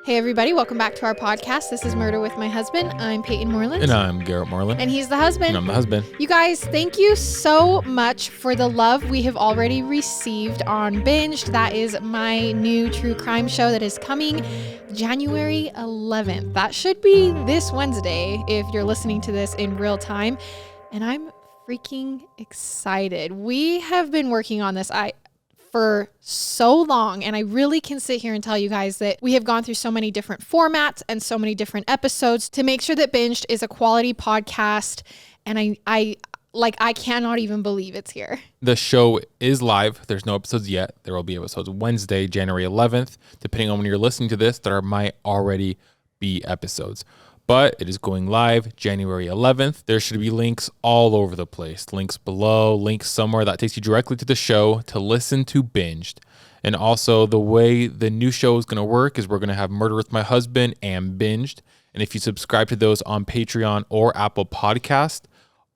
Hey everybody, welcome back to our podcast. This is Murder with My Husband. I'm Peyton Moreland. And I'm Garrett Moreland. And he's the husband. And I'm the husband. You guys, thank you so much for the love we have already received on Binged. That is my new true crime show that is coming January 11th. That should be this Wednesday if you're listening to this in real time. And I'm freaking excited. We have been working on this for so long, and I really can sit here and tell you guys that we have gone through so many different formats and so many different episodes to make sure that Binged is a quality podcast. And I cannot even believe it's here. The show is live. There's no episodes yet. There will be episodes Wednesday, January 11th. Depending on when you're listening to this, there might already be episodes. But it is going live January 11th. There should be links all over the place. Links below, links somewhere that takes you directly to the show to listen to Binged. And also the way the new show is going to work is we're going to have Murder with My Husband and Binged. And if you subscribe to those on Patreon or Apple Podcast,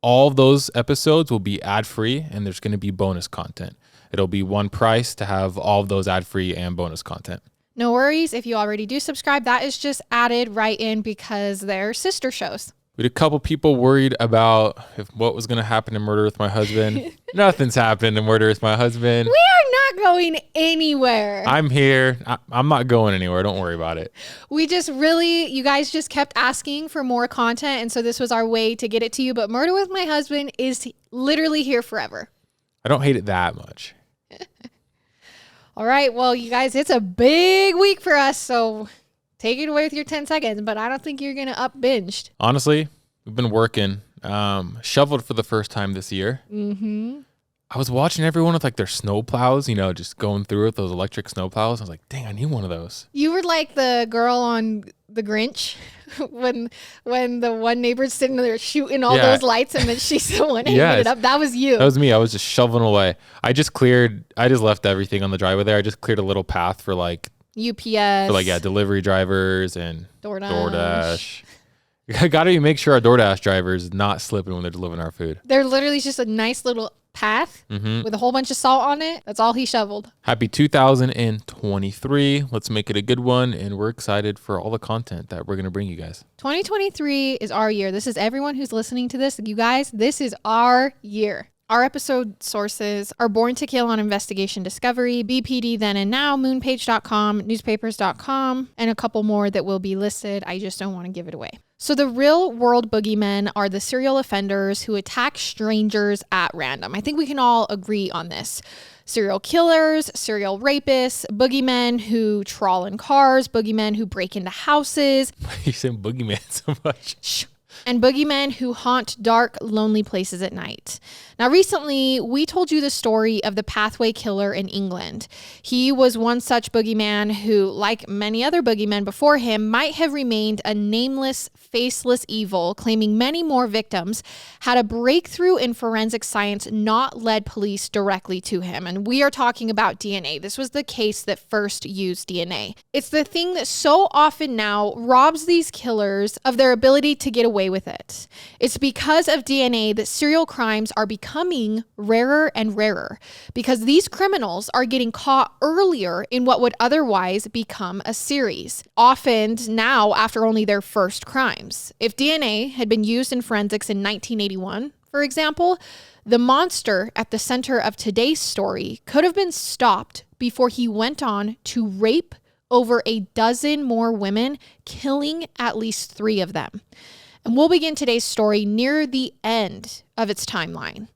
all of those episodes will be ad-free and there's going to be bonus content. It'll be one price to have all of those ad-free and bonus content. No worries. If you already do subscribe, that is just added right in because they're sister shows. We had a couple people worried about what was going to happen to Murder with My Husband. Nothing's happened to Murder with My Husband. We are not going anywhere. I'm here. I'm not going anywhere. Don't worry about it. You guys just kept asking for more content. And so this was our way to get it to you. But Murder with My Husband is literally here forever. I don't hate it that much. All right. Well, you guys, it's a big week for us. So take it away with your 10 seconds. But I don't think you're going to up Binged. Honestly, we've been working. Shoveled for the first time this year. Mm-hmm. I was watching everyone with like their snow plows, just going through with those electric snow plows. I was like, dang, I need one of those. You were like the girl on The Grinch when the one neighbor's sitting there shooting all those lights and then she's the one aiming it up. That was you. That was me. I was just shoveling away. I just left everything on the driveway there. I just cleared a little path for like UPS. For delivery drivers and DoorDash. I got to make sure our DoorDash driver is not slipping when they're delivering our food. They're literally just a nice little path with a whole bunch of salt on it. That's all he shoveled. Happy 2023. Let's make it a good one. And we're excited for all the content that we're going to bring you guys. 2023 is our year. This is everyone who's listening to this. You guys, this is our year. Our episode sources are Born to Kill on Investigation Discovery, BPD Then and Now, Moonpage.com, newspapers.com, and a couple more that will be listed. I just don't want to give it away. So the real world boogeymen are the serial offenders who attack strangers at random. I think we can all agree on this. Serial killers, serial rapists, boogeymen who trawl in cars, boogeymen who break into houses. Why are you saying boogeyman so much? Shh. And boogeymen who haunt dark, lonely places at night. Now, recently, we told you the story of the Pathway Killer in England. He was one such boogeyman who, like many other boogeymen before him, might have remained a nameless, faceless evil, claiming many more victims, had a breakthrough in forensic science not led police directly to him. And we are talking about DNA. This was the case that first used DNA. It's the thing that so often now robs these killers of their ability to get away with it. It's because of DNA that serial crimes are becoming rarer and rarer because these criminals are getting caught earlier in what would otherwise become a series, often now after only their first crimes. If DNA had been used in forensics in 1981, for example, the monster at the center of today's story could have been stopped before he went on to rape over a dozen more women, killing at least 3 of them. And we'll begin today's story near the end of its timeline.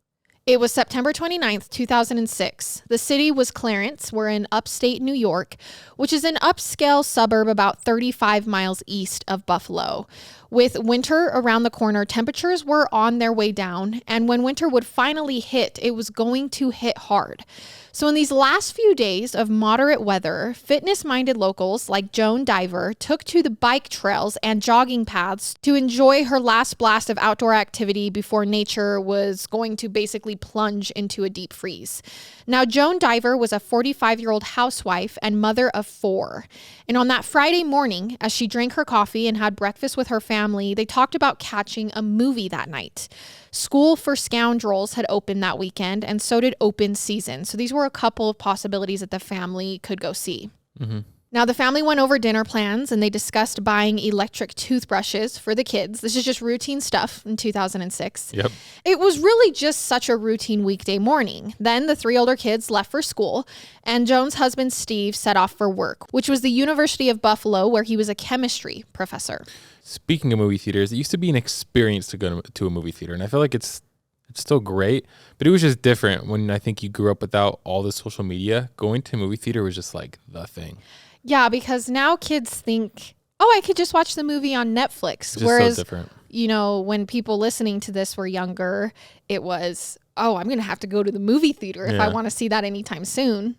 It was September 29th, 2006. The city was Clarence. We're in upstate New York, which is an upscale suburb about 35 miles east of Buffalo. With winter around the corner, temperatures were on their way down, and when winter would finally hit, it was going to hit hard. So in these last few days of moderate weather, fitness-minded locals like Joan Diver took to the bike trails and jogging paths to enjoy her last blast of outdoor activity before nature was going to basically plunge into a deep freeze. Now, Joan Diver was a 45-year-old housewife and mother of 4. And on that Friday morning, as she drank her coffee and had breakfast with her family, they talked about catching a movie that night. School for Scoundrels had opened that weekend, and so did Open Season. So these were a couple of possibilities that the family could go see. Mm-hmm. Now, the family went over dinner plans and they discussed buying electric toothbrushes for the kids. This is just routine stuff in 2006. Yep. It was really just such a routine weekday morning. Then the 3 older kids left for school, and Joan's husband, Steve, set off for work, which was the University of Buffalo, where he was a chemistry professor. Speaking of movie theaters, it used to be an experience to go to a movie theater, and I feel like it's still great, but it was just different when I think you grew up without all the social media. Going to a movie theater was just like the thing. Yeah, because now kids think, oh, I could just watch the movie on Netflix. It's just Whereas, so different. you know, when people listening to this were younger, it was, oh, I'm going to have to go to the movie theater if I want to see that anytime soon.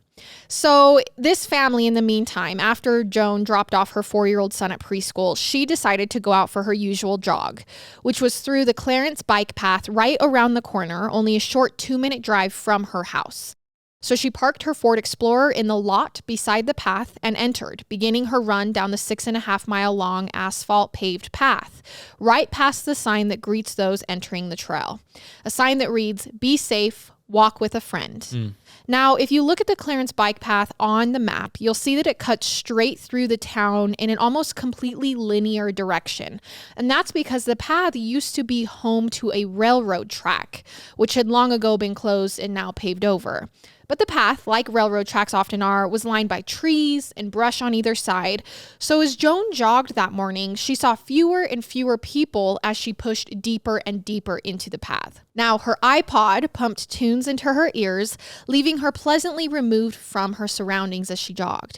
So this family, in the meantime, after Joan dropped off her 4-year-old son at preschool, she decided to go out for her usual jog, which was through the Clarence bike path right around the corner, only a short 2-minute drive from her house. So she parked her Ford Explorer in the lot beside the path and entered, beginning her run down the 6.5-mile long asphalt paved path, right past the sign that greets those entering the trail. A sign that reads, "Be safe, walk with a friend." Now, if you look at the Clarence bike path on the map, you'll see that it cuts straight through the town in an almost completely linear direction. And that's because the path used to be home to a railroad track, which had long ago been closed and now paved over. But the path, like railroad tracks often are, was lined by trees and brush on either side. So as Joan jogged that morning, she saw fewer and fewer people as she pushed deeper and deeper into the path. Now, her iPod pumped tunes into her ears, leaving her pleasantly removed from her surroundings as she jogged.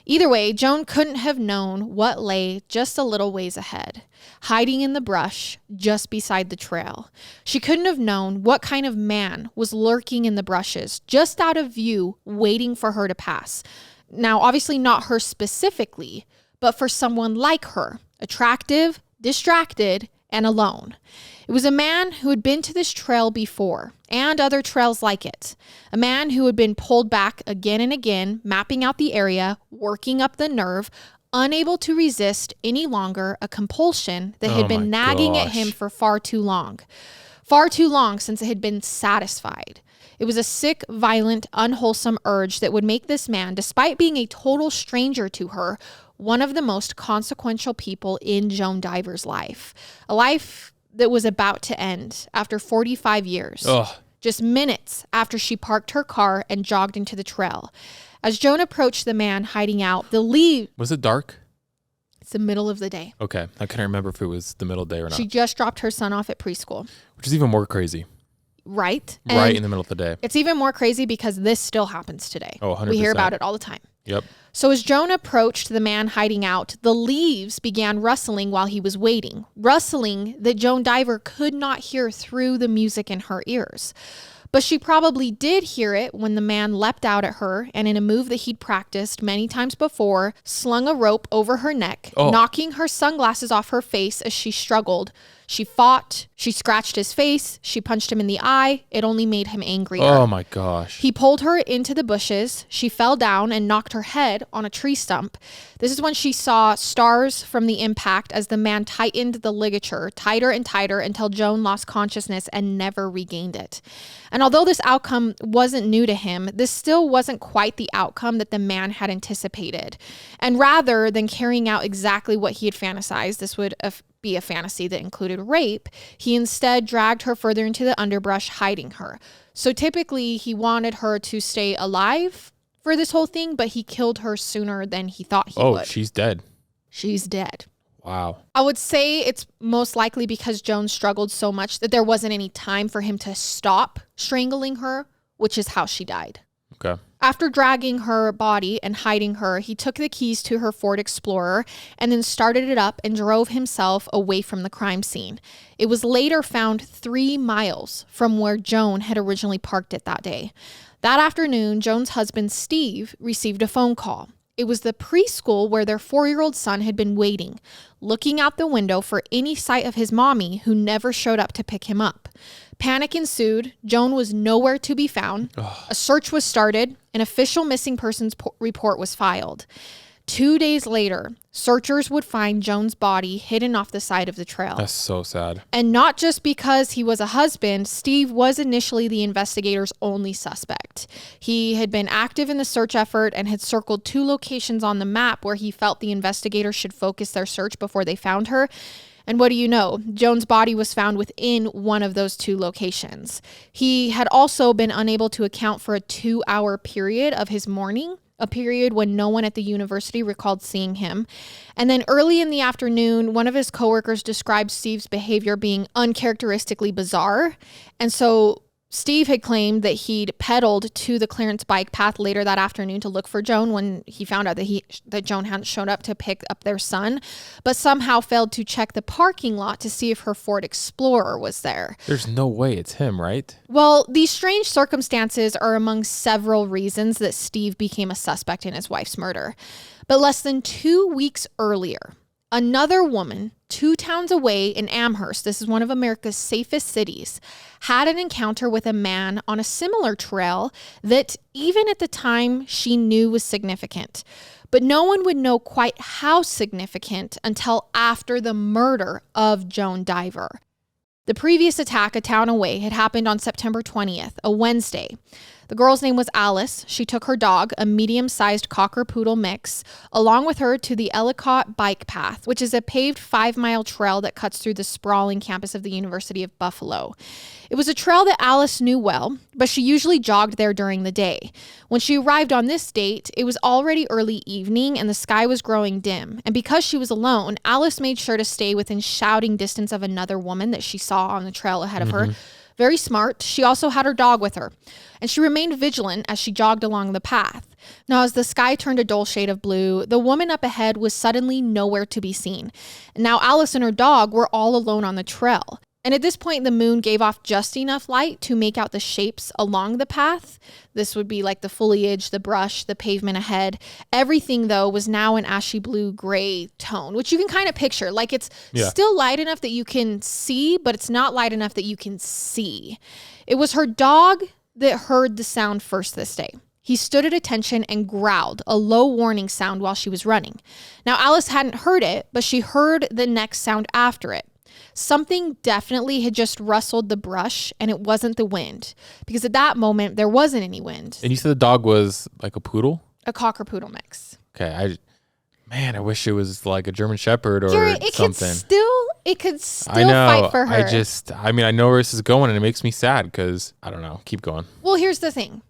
Either way, Joan couldn't have known what lay just a little ways ahead, hiding in the brush just beside the trail. She couldn't have known what kind of man was lurking in the brushes, just out of view, waiting for her to pass. Now, obviously not her specifically, but for someone like her, attractive, distracted, and alone. It was a man who had been to this trail before and other trails like it. A man who had been pulled back again and again, mapping out the area, working up the nerve, unable to resist any longer a compulsion that had been nagging at him for far too long. Far too long since it had been satisfied. It was a sick, violent, unwholesome urge that would make this man, despite being a total stranger to her, one of the most consequential people in Joan Diver's life. A life that was about to end after 45 years. Just minutes after she parked her car and jogged into the trail. As Joan approached the man hiding out, the leaves... Was it dark? It's the middle of the day. Okay. I couldn't remember if it was the middle of the day or not. She just dropped her son off at preschool. Which is even more crazy. Right? Right in the middle of the day. It's even more crazy because this still happens today. Oh, 100%. We hear about it all the time. Yep. So as Joan approached the man hiding out, the leaves began rustling while he was waiting. Rustling that Joan Diver could not hear through the music in her ears. But she probably did hear it when the man leapt out at her and, in a move that he'd practiced many times before, slung a rope over her neck, knocking her sunglasses off her face as she struggled. She fought, she scratched his face, she punched him in the eye. It only made him angrier. Oh my gosh. He pulled her into the bushes. She fell down and knocked her head on a tree stump. This is when she saw stars from the impact as the man tightened the ligature tighter and tighter until Joan lost consciousness and never regained it. And although this outcome wasn't new to him, this still wasn't quite the outcome that the man had anticipated. And rather than carrying out exactly what he had fantasized, this would be a fantasy that included rape, he instead dragged her further into the underbrush, hiding her. So typically he wanted her to stay alive for this whole thing, but he killed her sooner than he thought he would. Oh, she's dead. She's dead. Wow. I would say it's most likely because Joan struggled so much that there wasn't any time for him to stop strangling her, which is how she died. Okay. After dragging her body and hiding her, he took the keys to her Ford Explorer and then started it up and drove himself away from the crime scene. It was later found 3 miles from where Joan had originally parked it that day. That afternoon, Joan's husband, Steve, received a phone call. It was the preschool where their 4-year-old son had been waiting, looking out the window for any sight of his mommy, who never showed up to pick him up. Panic ensued. Joan was nowhere to be found. A search was started. An official missing persons report was filed. 2 days later, searchers would find Joan's body hidden off the side of the trail. That's so sad. And not just because he was a husband, Steve was initially the investigators' only suspect. He had been active in the search effort and had circled 2 locations on the map where he felt the investigators should focus their search before they found her. And what do you know? Joan's body was found within one of those 2 locations. He had also been unable to account for a 2-hour period of his mourning, a period when no one at the university recalled seeing him. And then early in the afternoon, one of his coworkers described Steve's behavior being uncharacteristically bizarre. And so Steve had claimed that he'd pedaled to the Clarence bike path later that afternoon to look for Joan when he found out that Joan hadn't shown up to pick up their son, but somehow failed to check the parking lot to see if her Ford Explorer was there. There's no way it's him, right? Well, these strange circumstances are among several reasons that Steve became a suspect in his wife's murder. But less than 2 weeks earlier, another woman 2 towns away in Amherst, this is one of America's safest cities, had an encounter with a man on a similar trail that even at the time she knew was significant. But no one would know quite how significant until after the murder of Joan Diver. The previous attack a town away had happened on September 20th, a Wednesday. The girl's name was Alice. She took her dog, a medium-sized cocker-poodle mix, along with her to the Ellicott Bike Path, which is a paved 5-mile trail that cuts through the sprawling campus of the University of Buffalo. It was a trail that Alice knew well, but she usually jogged there during the day. When she arrived on this date, it was already early evening and the sky was growing dim. And because she was alone, Alice made sure to stay within shouting distance of another woman that she saw on the trail ahead of her. Very smart. She also had her dog with her, and she remained vigilant as she jogged along the path. Now, as the sky turned a dull shade of blue, the woman up ahead was suddenly nowhere to be seen. And now Alice and her dog were all alone on the trail. And at this point, the moon gave off just enough light to make out the shapes along the path. This would be like the foliage, the brush, the pavement ahead. Everything, though, was now an ashy blue gray tone, which you can kind of picture. Like it's still light enough that you can see, but it's not light enough that you can see. It was her dog that heard the sound first this day. He stood at attention and growled, a low warning sound while she was running. Now, Alice hadn't heard it, but she heard the next sound after it. Something definitely had just rustled the brush, and it wasn't the wind, because at that moment there wasn't any wind. And you said the dog was like a poodle? A cocker-poodle mix. Okay, I wish it was like a German Shepherd or something. It could still I know, fight for her. I know where this is going, and it makes me sad because I don't know. Keep going. Well, here's the thing.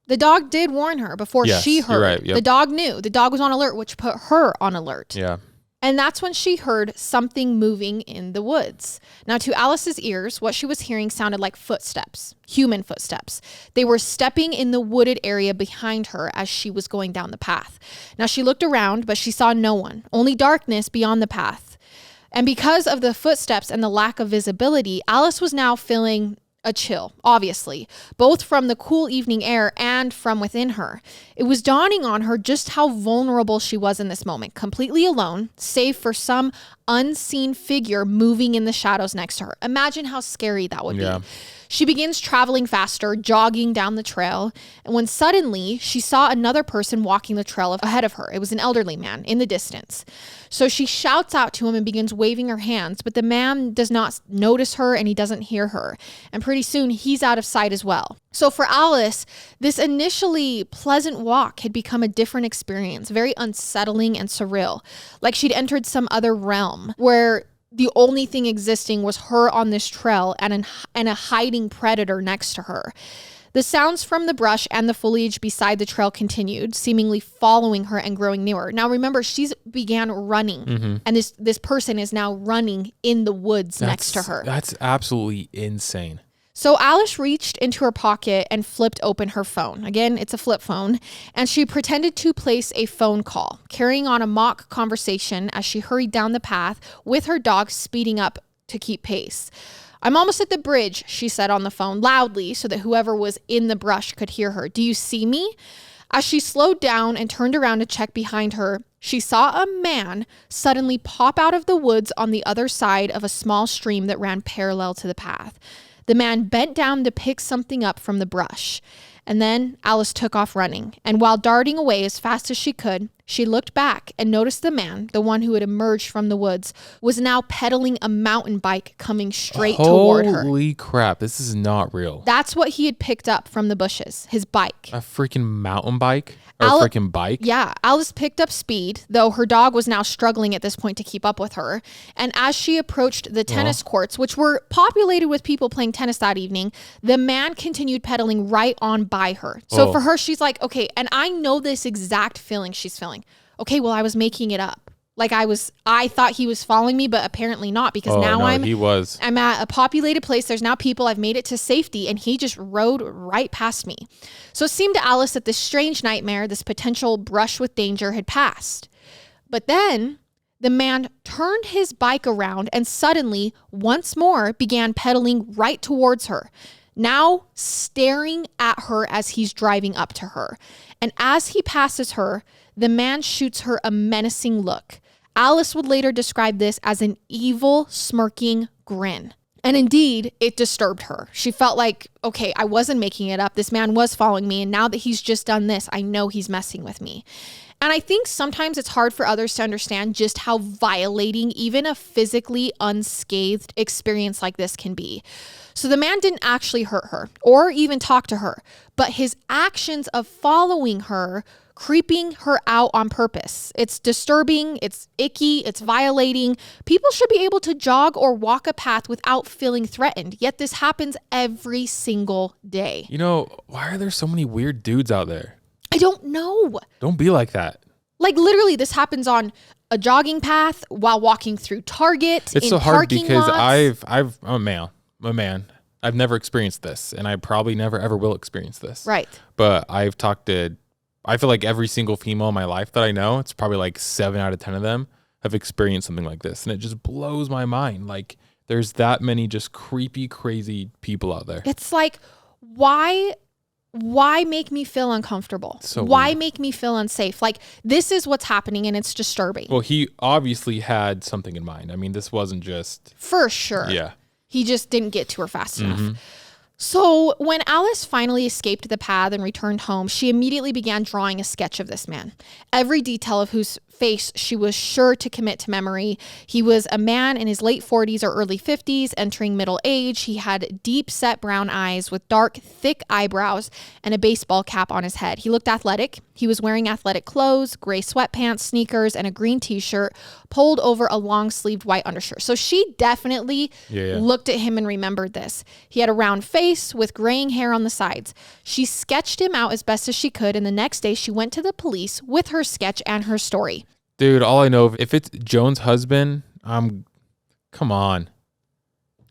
The dog did warn her before she heard. You're right. Yep. The dog knew. The dog was on alert, which put her on alert. Yeah. And that's when she heard something moving in the woods. Now, to Alice's ears, what she was hearing sounded like footsteps, human footsteps. They were stepping in the wooded area behind her as she was going down the path. Now, she looked around, but she saw no one, only darkness beyond the path. And because of the footsteps and the lack of visibility, Alice was now feeling a chill, obviously, both from the cool evening air and from within her. It was dawning on her just how vulnerable she was in this moment, completely alone, save for some unseen figure moving in the shadows next to her. Imagine how scary that would be. She begins traveling faster, jogging down the trail, and when suddenly she saw another person walking the trail ahead of her. It was an elderly man in the distance. So she shouts out to him and begins waving her hands, but the man does not notice her and he doesn't hear her. And pretty soon he's out of sight as well. So for Alice, this initially pleasant walk had become a different experience, very unsettling and surreal, like she'd entered some other realm where the only thing existing was her on this trail and a hiding predator next to her. The sounds from the brush and the foliage beside the trail continued, seemingly following her and growing nearer. Now remember, she's began running, and this person is now running in the woods next to her. That's absolutely insane. So Alice reached into her pocket and flipped open her phone. Again, it's a flip phone. And she pretended to place a phone call, carrying on a mock conversation as she hurried down the path with her dog speeding up to keep pace. "I'm almost at the bridge," she said on the phone loudly so that whoever was in the brush could hear her. "Do you see me?" As she slowed down and turned around to check behind her, she saw a man suddenly pop out of the woods on the other side of a small stream that ran parallel to the path. The man bent down to pick something up from the brush. And then Alice took off running. And while darting away as fast as she could, She looked back and noticed the man, the one who had emerged from the woods, was now pedaling a mountain bike coming straight toward her. Holy crap, this is not real. That's what he had picked up from the bushes, his bike. A freaking mountain bike? Or a freaking bike? Yeah, Alice picked up speed, though her dog was now struggling at this point to keep up with her. And as she approached the tennis courts, which were populated with people playing tennis that evening, the man continued pedaling right on by her. So for her, she's like, okay, and I know this exact feeling she's feeling. Okay, well, I was making it up. Like I thought he was following me, but apparently not, because I'm at a populated place. There's now people. I've made it to safety, and he just rode right past me. So it seemed to Alice that this strange nightmare, this potential brush with danger, had passed. But then the man turned his bike around and suddenly, once more, began pedaling right towards her, now staring at her as he's driving up to her. And as he passes her, the man shoots her a menacing look. Alice would later describe this as an evil, smirking grin. And indeed, it disturbed her. She felt like, okay, I wasn't making it up. This man was following me. And now that he's just done this, I know he's messing with me. And I think sometimes it's hard for others to understand just how violating even a physically unscathed experience like this can be. So the man didn't actually hurt her or even talk to her, but his actions of following her, creeping her out on purpose. It's disturbing, it's icky, it's violating. People should be able to jog or walk a path without feeling threatened, yet this happens every single day. You know, why are there so many weird dudes out there? I don't know. Don't be like that. Like literally, this happens on a jogging path, while walking through Target. It's in so hard because lots. I'm a man. I've never experienced this, and I probably never ever will experience this. Right. But I feel like every single female in my life that I know, it's probably like 7 out of 10 of them have experienced something like this. And it just blows my mind. Like there's that many just creepy, crazy people out there. It's like, why make me feel uncomfortable? Why weird. make me feel unsafe? Like this is what's happening, and it's disturbing. Well, he obviously had something in mind. I mean, this wasn't just... For sure. Yeah. He just didn't get to her fast enough. So when Alice finally escaped the path and returned home, she immediately began drawing a sketch of this man. Every detail of whose face she was sure to commit to memory. He was a man in his late 40s or early 50s, entering middle age. He had deep set brown eyes with dark, thick eyebrows and a baseball cap on his head. He looked athletic. He was wearing athletic clothes, gray sweatpants, sneakers, and a green t-shirt pulled over a long-sleeved white undershirt. So she definitely looked at him and remembered this. He had a round face with graying hair on the sides. She sketched him out as best as she could, and the next day she went to the police with her sketch and her story. Dude, all I know, if it's Joan's husband, come on.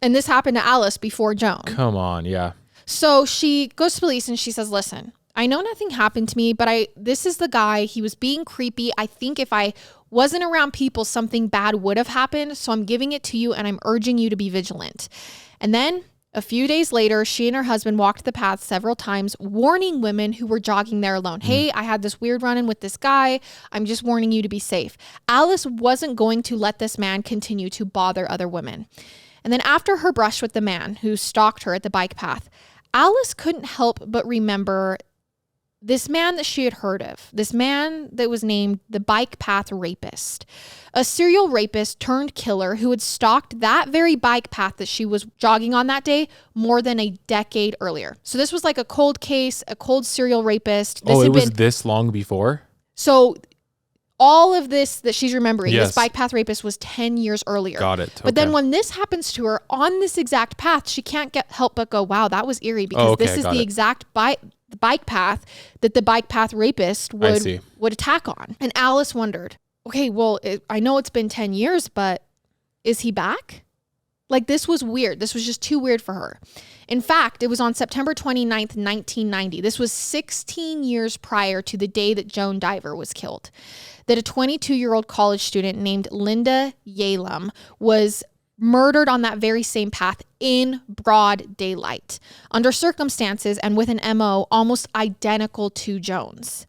And this happened to Alice before Joan. Come on, yeah. So she goes to police and she says, listen, I know nothing happened to me, but this is the guy. He was being creepy. I think if I wasn't around people, something bad would have happened. So I'm giving it to you and I'm urging you to be vigilant. And then a few days later, she and her husband walked the path several times, warning women who were jogging there alone. Hey, I had this weird run-in with this guy. I'm just warning you to be safe. Alice wasn't going to let this man continue to bother other women. And then after her brush with the man who stalked her at the bike path, Alice couldn't help but remember this man that she had heard of, this man that was named the Bike Path Rapist, a serial rapist turned killer who had stalked that very bike path that she was jogging on that day more than a decade earlier. So this was like a cold case, a cold serial rapist. It was this long before? So all of this that she's remembering, this Bike Path Rapist was 10 years earlier. Got it. Okay. But then when this happens to her on this exact path, she can't help but go, wow, that was eerie, because this is the exact bike path that the Bike Path Rapist would attack on. And Alice wondered, okay, well, I know it's been 10 years, but is he back? Like, this was weird. This was just too weird for her. In fact, it was on September 29th, 1990. This was 16 years prior to the day that Joan Diver was killed, that a 22-year-old college student named Linda Yalem was murdered on that very same path in broad daylight, under circumstances and with an MO almost identical to Joan's.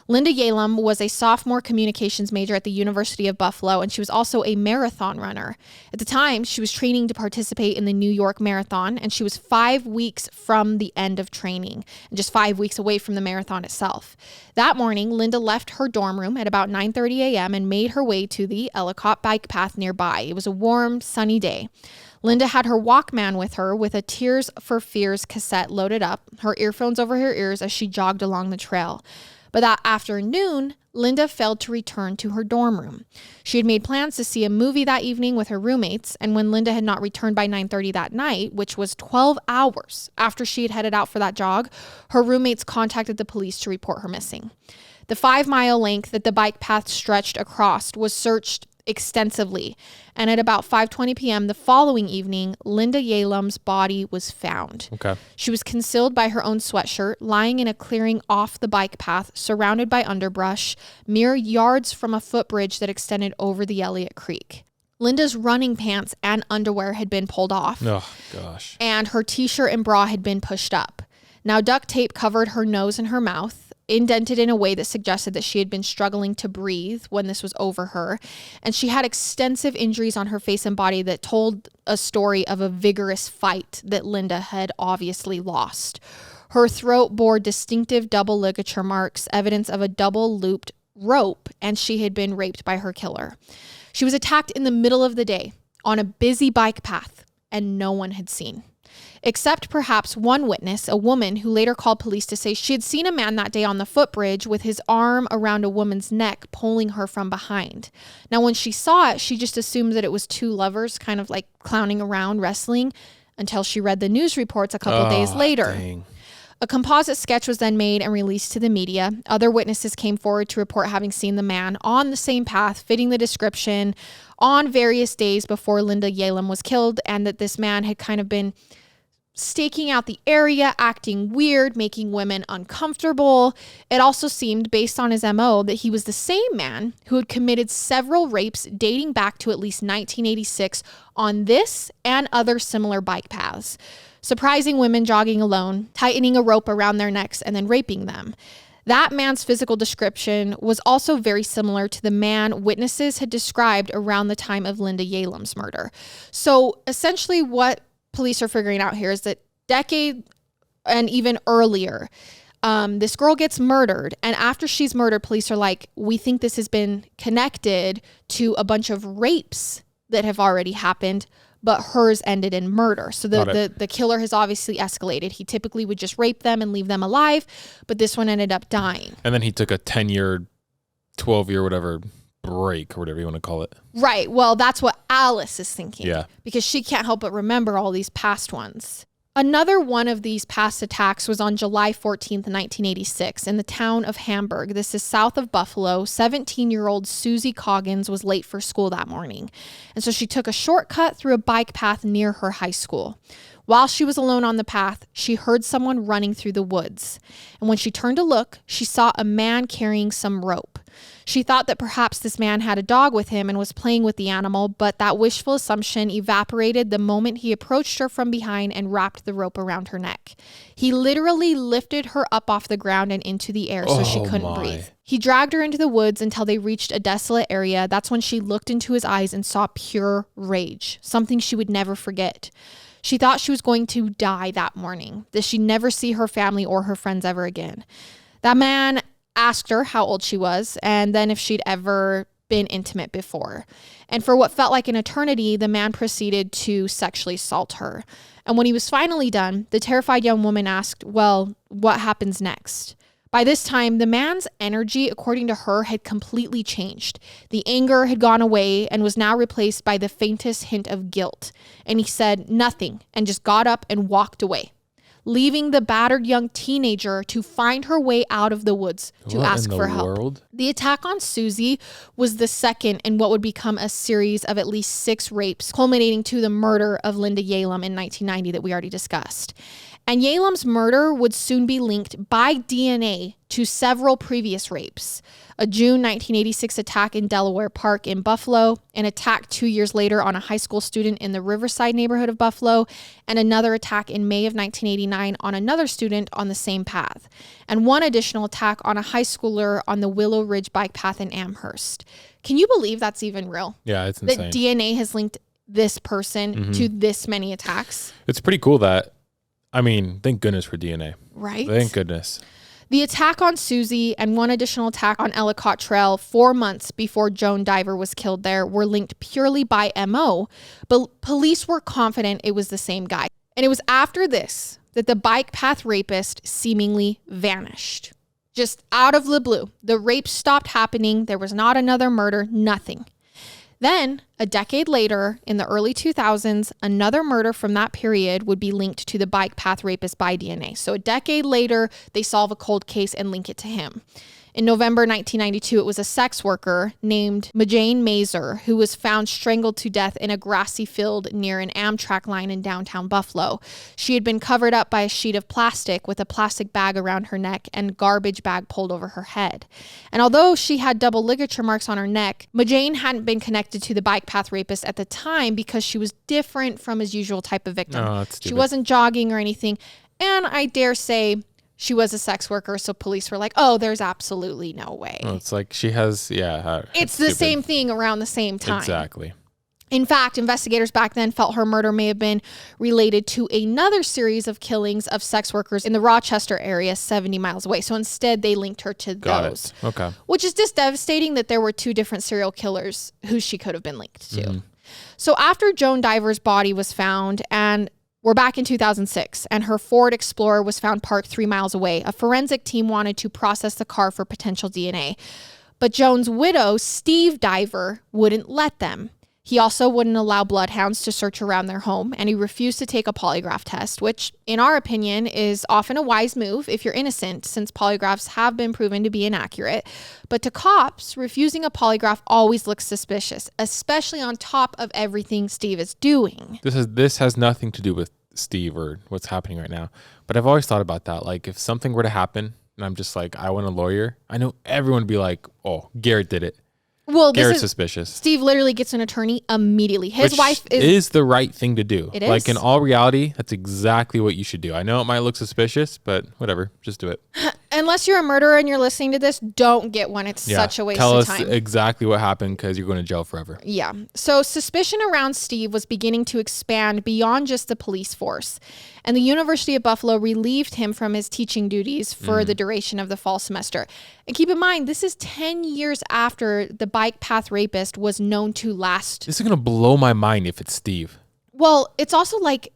Linda Yalem was a sophomore communications major at the University of Buffalo, and she was also a marathon runner. At the time, she was training to participate in the New York Marathon, and she was 5 weeks from the end of training and just 5 weeks away from the marathon itself. That morning, Linda left her dorm room at about 9:30 a.m. and made her way to the Ellicott bike path nearby. It was a warm, sunny day. Linda had her Walkman with her with a Tears for Fears cassette loaded up, her earphones over her ears as she jogged along the trail. But that afternoon, Linda failed to return to her dorm room. She had made plans to see a movie that evening with her roommates, and when Linda had not returned by 9:30 that night, which was 12 hours after she had headed out for that jog, her roommates contacted the police to report her missing. The 5-mile length that the bike path stretched across was searched extensively, and at about 5:20 p.m. the following evening, Linda Yalem's body was found. Okay. She was concealed by her own sweatshirt, lying in a clearing off the bike path, surrounded by underbrush, mere yards from a footbridge that extended over the Elliott Creek. Linda's running pants and underwear had been pulled off. Oh, gosh. And her t-shirt and bra had been pushed up. Now, duct tape covered her nose and her mouth, indented in a way that suggested that she had been struggling to breathe when this was over her. And she had extensive injuries on her face and body that told a story of a vigorous fight that Linda had obviously lost. Her throat bore distinctive double ligature marks, evidence of a double looped rope, and she had been raped by her killer. She was attacked in the middle of the day on a busy bike path, and no one had seen. Except perhaps one witness, a woman who later called police to say she had seen a man that day on the footbridge with his arm around a woman's neck, pulling her from behind. Now, when she saw it, she just assumed that it was two lovers kind of like clowning around, wrestling, until she read the news reports a couple days later. Dang. A composite sketch was then made and released to the media. Other witnesses came forward to report having seen the man on the same path, fitting the description, on various days before Linda Yalem was killed, and that this man had kind of been staking out the area, acting weird, making women uncomfortable. It also seemed, based on his MO, that he was the same man who had committed several rapes dating back to at least 1986 on this and other similar bike paths, surprising women jogging alone, tightening a rope around their necks, and then raping them. That man's physical description was also very similar to the man witnesses had described around the time of Linda Yalem's murder. So essentially what police are figuring out here is that decade and even earlier, this girl gets murdered, and after she's murdered, police are like, we think this has been connected to a bunch of rapes that have already happened, but hers ended in murder. So the killer has obviously escalated. He typically would just rape them and leave them alive, but this one ended up dying. And then he took a 10-year, 12-year, whatever break or whatever you want to call it. Right. Well, that's what Alice is thinking. Yeah. Because she can't help but remember all these past ones. Another one of these past attacks was on July 14th, 1986 in the town of Hamburg. This is south of Buffalo. 17-year-old Susie Coggins was late for school that morning. And so she took a shortcut through a bike path near her high school. While she was alone on the path, she heard someone running through the woods. And when she turned to look, she saw a man carrying some rope. She thought that perhaps this man had a dog with him and was playing with the animal, but that wishful assumption evaporated the moment he approached her from behind and wrapped the rope around her neck. He literally lifted her up off the ground and into the air so she couldn't breathe. He dragged her into the woods until they reached a desolate area. That's when she looked into his eyes and saw pure rage, something she would never forget. She thought she was going to die that morning, that she'd never see her family or her friends ever again. That man asked her how old she was and then if she'd ever been intimate before. And for what felt like an eternity, the man proceeded to sexually assault her. And when he was finally done, the terrified young woman asked, well, what happens next? By this time, the man's energy, according to her, had completely changed. The anger had gone away and was now replaced by the faintest hint of guilt. And he said nothing and just got up and walked away, leaving the battered young teenager to find her way out of the woods to ask for help. The attack on Susie was the second in what would become a series of at least 6 rapes, culminating to the murder of Linda Yalem in 1990 that we already discussed. And Yalem's murder would soon be linked by DNA to several previous rapes. A June 1986 attack in Delaware Park in Buffalo, an attack 2 years later on a high school student in the Riverside neighborhood of Buffalo, and another attack in May of 1989 on another student on the same path, and one additional attack on a high schooler on the Willow Ridge bike path in Amherst. Can you believe that's even real? Yeah, it's insane. That DNA has linked this person to this many attacks. It's pretty cool that, I mean, thank goodness for DNA. Right? Thank goodness. The attack on Susie and one additional attack on Ellicott Trail 4 months before Joan Diver was killed there were linked purely by MO, but police were confident it was the same guy. And it was after this that the bike path rapist seemingly vanished. Just out of the blue. The rape stopped happening. There was not another murder, nothing. Then, a decade later, in the early 2000s, another murder from that period would be linked to the bike path rapist by DNA. So a decade later, they solve a cold case and link it to him. In November 1992, it was a sex worker named Jane Mazer who was found strangled to death in a grassy field near an Amtrak line in downtown Buffalo. She had been covered up by a sheet of plastic with a plastic bag around her neck and garbage bag pulled over her head. And although she had double ligature marks on her neck, Jane hadn't been connected to the bike path rapist at the time because she was different from his usual type of victim. Oh, that's stupid. She wasn't jogging or anything. And I dare say, she was a sex worker, so police were like, oh, there's absolutely no way. Well, it's like she has, it's the same thing around the same time. Exactly. In fact, investigators back then felt her murder may have been related to another series of killings of sex workers in the Rochester area 70 miles away. So instead, they linked her to those. Okay. Which is just devastating that there were two different serial killers who she could have been linked to. So after Joan Diver's body was found, and we're back in 2006, and her Ford Explorer was found parked 3 miles away, a forensic team wanted to process the car for potential DNA. But Joan's widow, Steve Diver, wouldn't let them. He also wouldn't allow bloodhounds to search around their home, and he refused to take a polygraph test, which, in our opinion, is often a wise move if you're innocent, since polygraphs have been proven to be inaccurate. But to cops, refusing a polygraph always looks suspicious, especially on top of everything Steve is doing. This has nothing to do with Steve or what's happening right now, but I've always thought about that. Like, if something were to happen, and I'm just like, I want a lawyer, I know everyone would be like, oh, Garrett did it. Well, Garrett's suspicious. Steve literally gets an attorney immediately. His wife is the right thing to do. It is. Like, in all reality, that's exactly what you should do. I know it might look suspicious, but whatever, just do it. Unless you're a murderer and you're listening to this, don't get one. It's such a waste of time. Tell us exactly what happened, because you're going to jail forever. Yeah. So suspicion around Steve was beginning to expand beyond just the police force. And the University of Buffalo relieved him from his teaching duties for the duration of the fall semester. And keep in mind, this is 10 years after the bike path rapist was known to last. This is going to blow my mind if it's Steve. Well, it's also like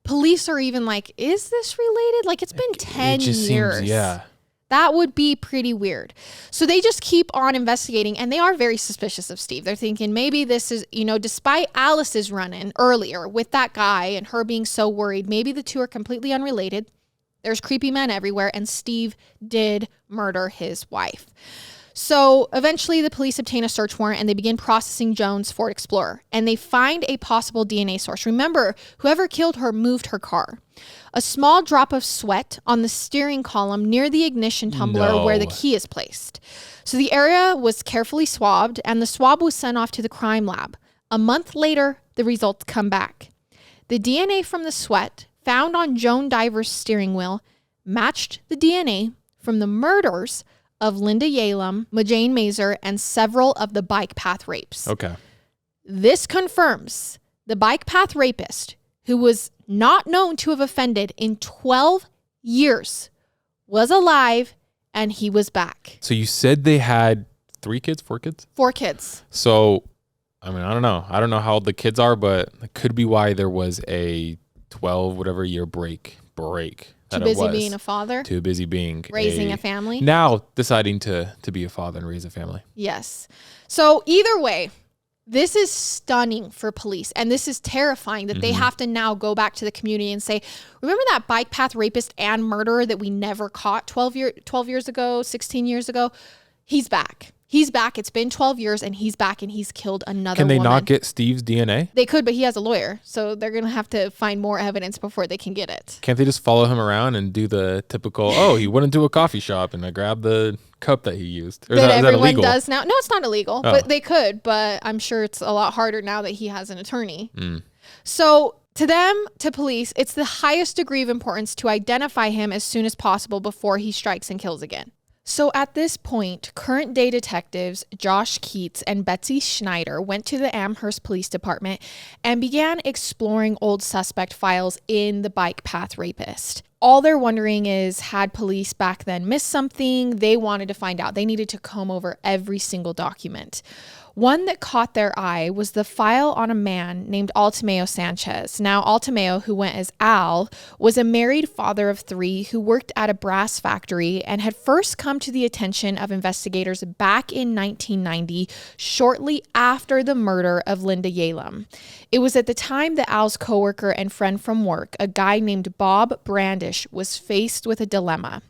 police are even like, is this related? Like, it's been 10 years. Seems, yeah. That would be pretty weird. So they just keep on investigating, and they are very suspicious of Steve. They're thinking maybe this is, despite Alice's run-in earlier with that guy and her being so worried, maybe the two are completely unrelated. There's creepy men everywhere, and Steve did murder his wife. So eventually the police obtain a search warrant and they begin processing Joan's Ford Explorer, and they find a possible DNA source. Remember, whoever killed her moved her car. A small drop of sweat on the steering column near the ignition tumbler where the key is placed. So the area was carefully swabbed, and the swab was sent off to the crime lab. A month later, the results come back. The DNA from the sweat found on Joan Diver's steering wheel matched the DNA from the murders of Linda Yalem, Jane Mazer, and several of the bike path rapes. Okay. This confirms the bike path rapist, who was not known to have offended in 12 years, was alive, and he was back. So you said they had 4 kids? 4 kids. So, I mean, I don't know. I don't know how old the kids are, but it could be why there was a 12 year break. Too busy being a father? Too busy being raising a family? Now deciding to be a father and raise a family. Yes. So either way, this is stunning for police, and this is terrifying that they have to now go back to the community and say, remember that bike path rapist and murderer that we never caught 12 years ago, 16 years ago? He's back. He's back. It's been 12 years and he's back and he's killed another Can they woman. not get Steve's DNA? They could, but he has a lawyer. So they're going to have to find more evidence before they can get it. Can't they just follow him around and do the typical, oh, he went into a coffee shop and I grabbed the cup that he used? Or that is that everyone illegal? does now. No, it's not illegal, but they could. But I'm sure it's a lot harder now that he has an attorney. So to them, to police, it's the highest degree of importance to identify him as soon as possible before he strikes and kills again. So at this point, current day detectives Josh Keats and Betsy Schneider went to the Amherst Police Department and began exploring old suspect files in the Bike Path Rapist. All they're wondering is, had police back then missed something? They wanted to find out. They needed to comb over every single document. One that caught their eye was the file on a man named Altemio Sanchez. Now, Altemio, who went as Al, was a married father of 3 who worked at a brass factory and had first come to the attention of investigators back in 1990, shortly after the murder of Linda Yalem. It was at the time that Al's coworker and friend from work, a guy named Bob Brandish, was faced with a dilemma.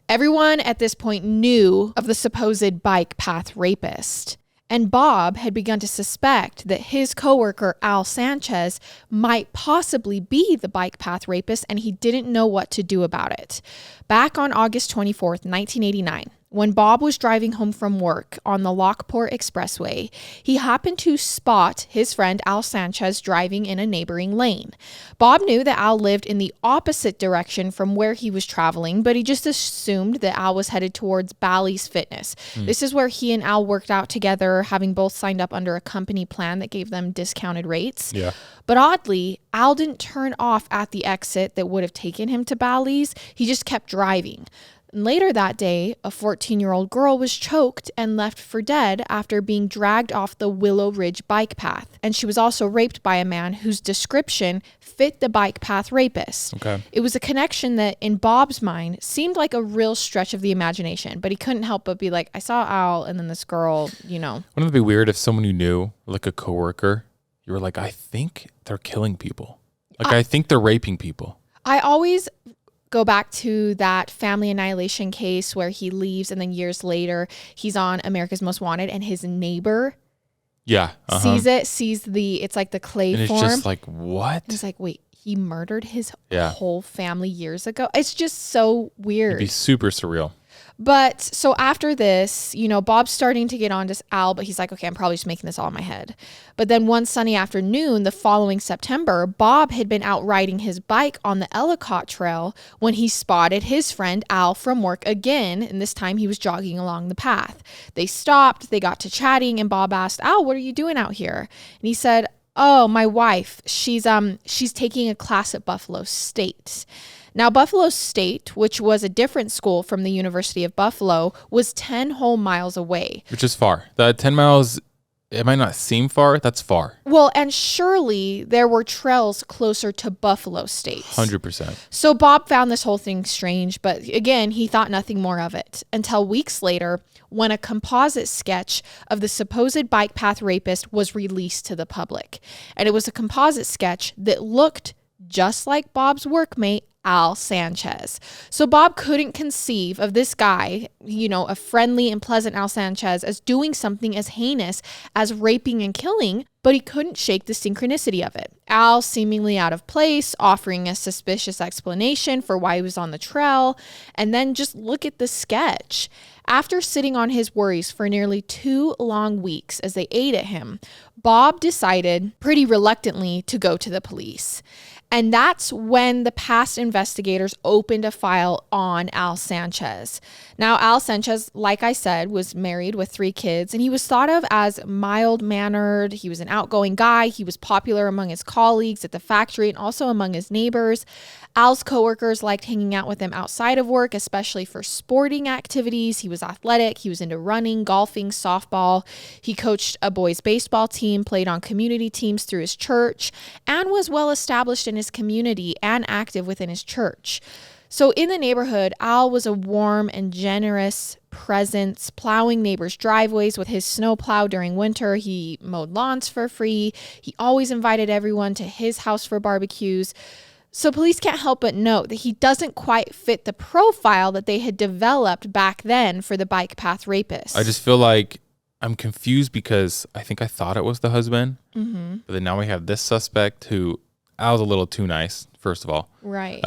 Everyone at this point knew of the supposed Bike Path Rapist. And Bob had begun to suspect that his coworker, Al Sanchez, might possibly be the Bike Path Rapist, and he didn't know what to do about it. Back on August 24th, 1989, when Bob was driving home from work on the Lockport Expressway, he happened to spot his friend Al Sanchez driving in a neighboring lane. Bob knew that Al lived in the opposite direction from where he was traveling, but he just assumed that Al was headed towards Bally's Fitness. This is where he and Al worked out together, having both signed up under a company plan that gave them discounted rates. Yeah. But oddly, Al didn't turn off at the exit that would have taken him to Bally's. He just kept driving. Later that day, a 14-year-old girl was choked and left for dead after being dragged off the Willow Ridge bike path. And she was also raped by a man whose description fit the Bike Path Rapist. Okay. It was a connection that, in Bob's mind, seemed like a real stretch of the imagination, but he couldn't help but be like, I saw Al and then this girl, you know. Wouldn't it be weird if someone you knew, like a coworker, you were like, I think they're killing people. Like, I think they're raping people. I always go back to that family annihilation case where he leaves and then years later he's on America's Most Wanted and his neighbor sees it's like the clay and form. It's just like, what? He's like, wait, he murdered his whole family years ago? It's just so weird. It'd be super surreal. But so after this, you know, Bob's starting to get on to Al, but he's like, okay, I'm probably just making this all in my head. But then one sunny afternoon, the following September, Bob had been out riding his bike on the Ellicott Trail when he spotted his friend Al from work again. And this time he was jogging along the path. They stopped, they got to chatting, and Bob asked, Al, what are you doing out here? And he said, oh, my wife, she's taking a class at Buffalo State. Now, Buffalo State, which was a different school from the University of Buffalo, was 10 whole miles away. Which is far. The 10 miles, it might not seem far. That's far. Well, and surely there were trails closer to Buffalo State. 100%. So Bob found this whole thing strange, but again, he thought nothing more of it until weeks later when a composite sketch of the supposed Bike Path Rapist was released to the public. And it was a composite sketch that looked just like Bob's workmate, Al Sanchez. So Bob couldn't conceive of this guy, you know, a friendly and pleasant Al Sanchez, as doing something as heinous as raping and killing, but he couldn't shake the synchronicity of it. Al seemingly out of place, offering a suspicious explanation for why he was on the trail, and then just look at the sketch. After sitting on his worries for nearly 2 long weeks as they ate at him, Bob decided, pretty reluctantly, to go to the police. And that's when the past investigators opened a file on Al Sanchez. Now, Al Sanchez, like I said, was married with 3 kids, and he was thought of as mild-mannered. He was an outgoing guy. He was popular among his colleagues at the factory and also among his neighbors. Al's coworkers liked hanging out with him outside of work, especially for sporting activities. He was athletic. He was into running, golfing, softball. He coached a boys' baseball team, played on community teams through his church, and was well established in his community and active within his church. So in the neighborhood, Al was a warm and generous presence, plowing neighbors' driveways with his snowplow during winter. He mowed lawns for free. He always invited everyone to his house for barbecues. So police can't help but note that he doesn't quite fit the profile that they had developed back then for the Bike Path Rapist. I just feel like I'm confused because I think I thought it was the husband, but then now we have this suspect who I was a little too nice, first of all. Right.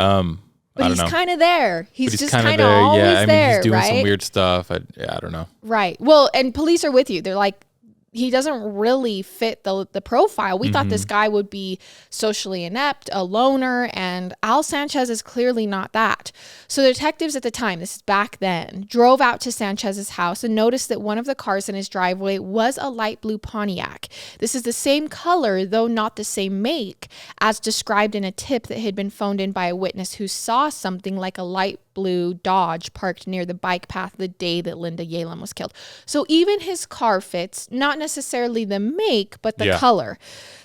But he's kind of there. He's just kind of there. always Yeah, I mean, there, he's doing right? some weird stuff. I don't know. Right. Well, and police are with you. They're like, he doesn't really fit the profile. We thought this guy would be socially inept, a loner, and Al Sanchez is clearly not that. So the detectives at the time, this is back then, drove out to Sanchez's house and noticed that one of the cars in his driveway was a light blue Pontiac. This is the same color, though not the same make, as described in a tip that had been phoned in by a witness who saw something like a light blue Dodge parked near the bike path the day that Linda Yalem was killed. So even his car fits, not necessarily the make, but the color.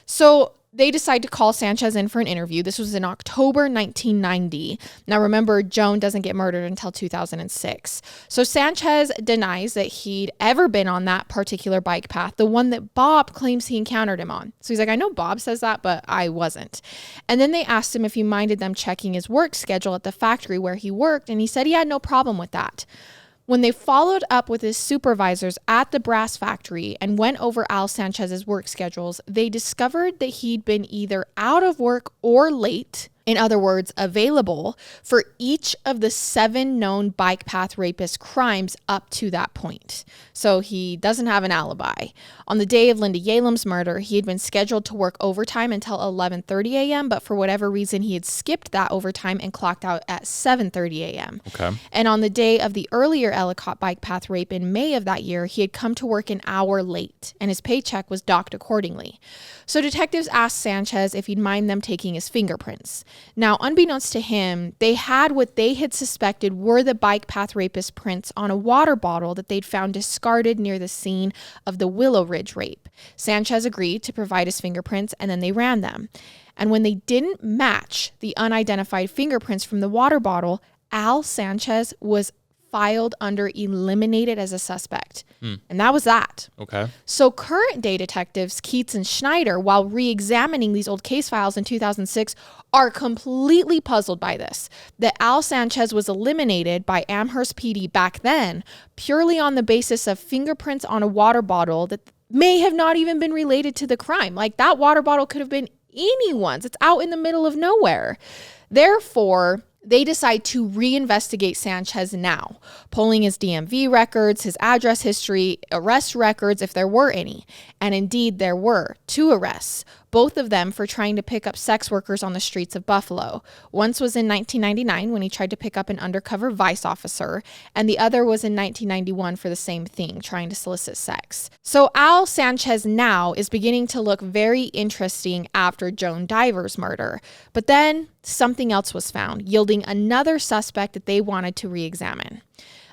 So they decide to call Sanchez in for an interview. This was in October 1990. Now remember, Joan doesn't get murdered until 2006. So Sanchez denies that he'd ever been on that particular bike path, the one that Bob claims he encountered him on. So he's like, I know Bob says that, but I wasn't. And then they asked him if he minded them checking his work schedule at the factory where he worked, and he said he had no problem with that. When they followed up with his supervisors at the brass factory and went over Al Sanchez's work schedules, they discovered that he'd been either out of work or late, in other words, available, for each of the 7 known bike path rapist crimes up to that point. So he doesn't have an alibi. On the day of Linda Yalem's murder, he had been scheduled to work overtime until 11:30 a.m., but for whatever reason, he had skipped that overtime and clocked out at 7:30 a.m. Okay. And on the day of the earlier Ellicott bike path rape in May of that year, he had come to work an hour late, and his paycheck was docked accordingly. So detectives asked Sanchez if he'd mind them taking his fingerprints. Now, unbeknownst to him, they had what they had suspected were the bike path rapist prints on a water bottle that they'd found discarded near the scene of the Willow Ridge rape. Sanchez agreed to provide his fingerprints, and then they ran them. And when they didn't match the unidentified fingerprints from the water bottle, Al Sanchez was filed under eliminated as a suspect. And that was that. Okay. So current day detectives Keats and Schneider, while re-examining these old case files in 2006, are completely puzzled by this, that Al Sanchez was eliminated by Amherst PD back then purely on the basis of fingerprints on a water bottle that may have not even been related to the crime. Like, that water bottle could have been anyone's. It's out in the middle of nowhere. Therefore, they decide to reinvestigate Sanchez now, pulling his DMV records, his address history, arrest records, if there were any. And indeed, there were 2 arrests, both of them for trying to pick up sex workers on the streets of Buffalo. Once was in 1999 when he tried to pick up an undercover vice officer, and the other was in 1991 for the same thing, trying to solicit sex. So Al Sanchez now is beginning to look very interesting after Joan Diver's murder. But then something else was found, yielding another suspect that they wanted to re-examine.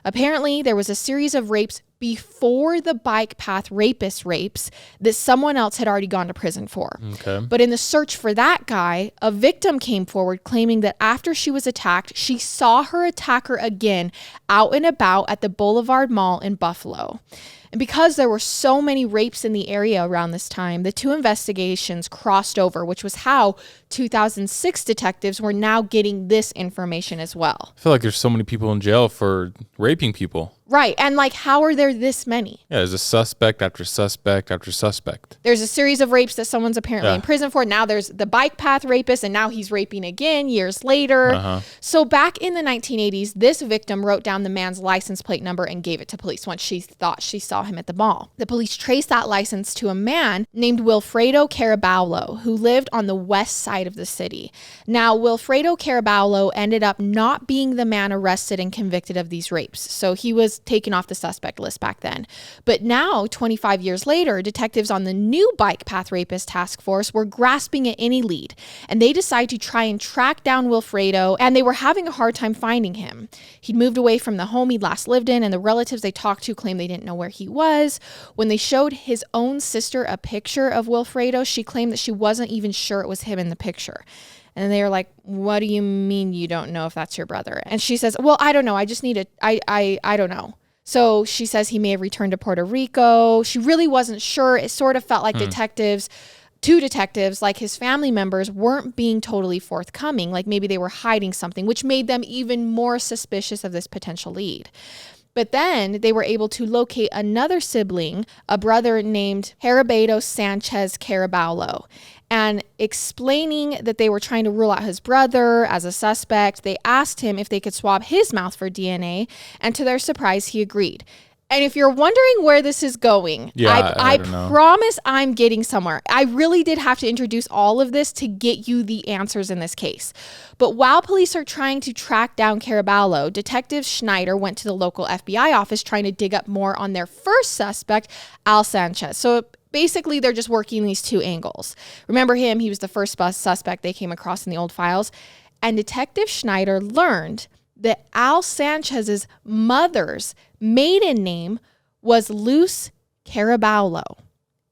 Apparently, there was a series of rapes before the bike path rapist rapes that someone else had already gone to prison for. Okay. But in the search for that guy, a victim came forward claiming that after she was attacked, she saw her attacker again out and about at the Boulevard Mall in Buffalo. And because there were so many rapes in the area around this time, the 2 investigations crossed over, which was how 2006 detectives were now getting this information as well. I feel like there's so many people in jail for raping people. Right. And like, how are there this many? Yeah, there's a suspect after suspect after suspect. There's a series of rapes that someone's apparently in prison for. Now there's the bike path rapist, and now he's raping again years later. So back in the 1980s, this victim wrote down the man's license plate number and gave it to police once she thought she saw him at the mall. The police traced that license to a man named Wilfredo Caraballo, who lived on the west side of the city. Now, Wilfredo Caraballo ended up not being the man arrested and convicted of these rapes. So he was taken off the suspect list back then. But now, 25 years later, detectives on the new Bike Path Rapist Task Force were grasping at any lead, and they decided to try and track down Wilfredo, and they were having a hard time finding him. He'd moved away from the home he'd last lived in, and the relatives they talked to claimed they didn't know where he was. When they showed his own sister a picture of Wilfredo, she claimed that she wasn't even sure it was him in the picture. And they were like, what do you mean you don't know if that's your brother? And she says, well, I don't know. I just need I don't know. So she says he may have returned to Puerto Rico. She really wasn't sure. It sort of felt like detectives to detectives, like his family members, weren't being totally forthcoming. Like maybe they were hiding something, which made them even more suspicious of this potential lead. But then they were able to locate another sibling, a brother named Altemio Sanchez Caraballo. And explaining that they were trying to rule out his brother as a suspect, they asked him if they could swab his mouth for DNA. And to their surprise, he agreed. And if you're wondering where this is going, I promise I'm getting somewhere. I really did have to introduce all of this to get you the answers in this case. But while police are trying to track down Caraballo, Detective Schneider went to the local FBI office trying to dig up more on their first suspect, Al Sanchez. So basically, they're just working these two angles. Remember him, he was the first suspect they came across in the old files. And Detective Schneider learned that Al Sanchez's mother's maiden name was Luz Caraballo,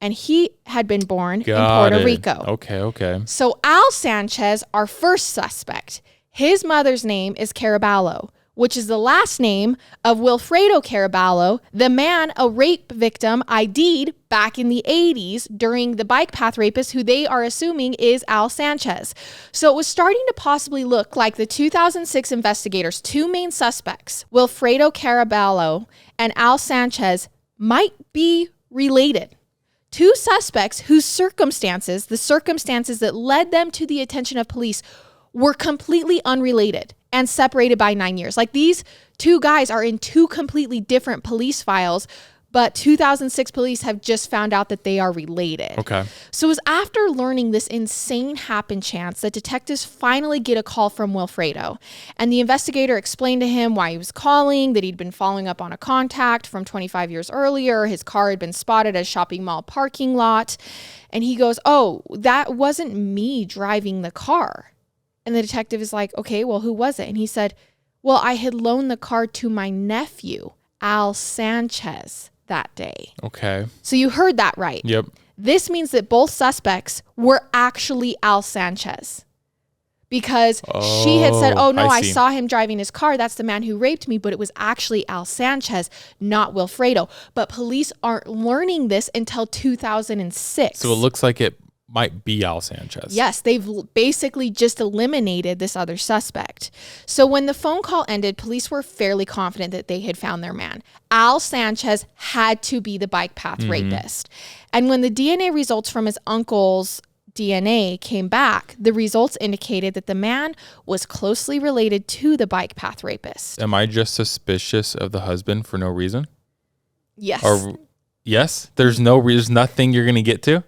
and he had been born in Puerto Rico. Okay. So Al Sanchez, our first suspect, his mother's name is Caraballo, which is the last name of Wilfredo Caraballo, the man a rape victim ID'd back in the 80s during the Bike Path Rapist, who they are assuming is Al Sanchez. So it was starting to possibly look like the 2006 investigators' two main suspects, Wilfredo Caraballo and Al Sanchez, might be related. Two suspects whose circumstances, the circumstances that led them to the attention of police, were completely unrelated and separated by 9 years. Like these two guys are in two completely different police files, but 2006 police have just found out that they are related. Okay. So it was after learning this insane happen chance that detectives finally get a call from Wilfredo. And the investigator explained to him why he was calling, that he'd been following up on a contact from 25 years earlier. His car had been spotted at a shopping mall parking lot. And he goes, "Oh, that wasn't me driving the car." And the detective is like, "Okay, well, who was it?" And he said, "Well, I had loaned the car to my nephew, Al Sanchez, that day." Okay. So you heard that right. Yep. This means that both suspects were actually Al Sanchez, because she had said, "Oh, no, I saw him driving his car. That's the man who raped me." But it was actually Al Sanchez, not Wilfredo. But police aren't learning this until 2006. So it looks like it might be Al Sanchez. Yes, they've basically just eliminated this other suspect. So when the phone call ended, police were fairly confident that they had found their man. Al Sanchez had to be the Bike Path Rapist. And when the DNA results from his uncle's DNA came back, the results indicated that the man was closely related to the Bike Path Rapist. Am I just suspicious of the husband for no reason? Yes. Yes? There's nothing you're going to get to?